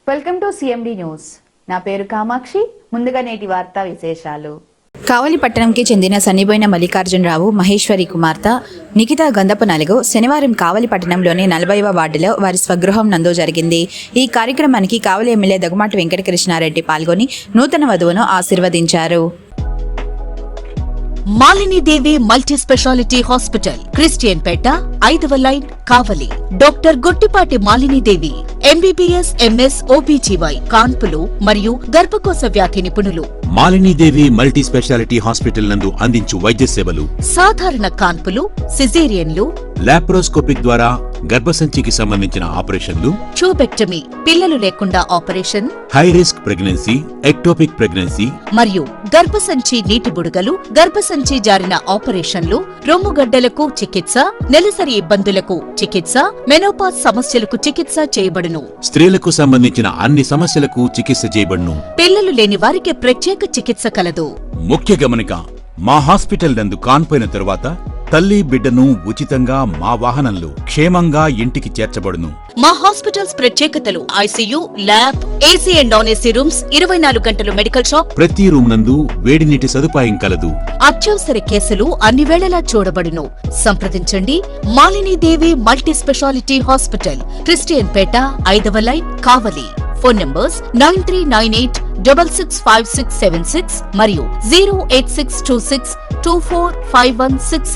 Welcome to CMD news. నా పేరు కామాక్షి. ముందుగా నేటి వార్తా విశేషాలు. కావలి పట్టణంకి చెందిన సన్నిబోయిన మల్లికార్జునరావు మహేశ్వరి కుమార్తె నిఖిత గంధపు నలుగు శనివారం కావలి పట్టణంలోని 40వ వార్డులో వారి స్వగృహం నందు జరిగింది. ఈ కార్యక్రమానికి కావలి ఎమ్మెల్యే దగ్గుమాటి వెంకటకృష్ణారెడ్డి పాల్గొని నూతన వధువును ఆశీర్వదించారు. Malinidevi multi speciality hospital, Christian Peta, 5వ line, Kavali. Doctor Gottipati Malinidevi, MBBS, MS, OBGY, కాన్పులు మరియు గర్భకోశ వ్యాధి నిపుణులు. మాలినీదేవి మల్టీ స్పెషాలిటీ హాస్పిటల్ నందు అందించు వైద్య సేవలు: సాధారణ కాన్పులు, సిజేరియన్లు, లాప్రోస్కోపిక్ ద్వారా గర్భసంచికి సంబంధించిన ఆపరేషన్లు, ట్యూబెక్టమీ, పిల్లలు లేకుండా operation, high risk pregnancy, ectopic pregnancy మరియు గర్భసంచి నీటి బుడగలు, గర్భసంచి జారిన ఆపరేషన్లు, రొమ్ముగడ్డలకు చికిత్స, నెలసరి ఇబ్బందులకు చికిత్స, మెనోపాజ్ సమస్యలకు చికిత్స చేయబడును. స్త్రీలకు సంబంధించిన అన్ని సమస్యలకు చికిత్స చేయబడును. పిల్లలు లేని వారికి ప్రత్యేక చికిత్స కలదు. ముఖ్య గమనిక: మా హాస్పిటల్ నందు కాన్పోయిన తరువాత తల్లి బిడ్డను ఉచితంగా మా వాహనంలో క్షేమంగా ఇంటికి చేర్చబడును. మా హాస్పిటల్స్ ప్రత్యేకతలు: ICU, lab, AC and non AC rooms, 24 గంటలు మెడికల్ షాప్, ప్రతి రూమ్ నందు వేడి నీటి సదుపాయం కలదు. అత్యవసర కేసులు అన్ని వేళలా చూడబడును. సంప్రదించండి. Malinidevi multi speciality hospital, Christian Peta, 5వ లైన్, కావలి. ఫోన్ నంబర్స్ 9398665676 మరియు 08626245166.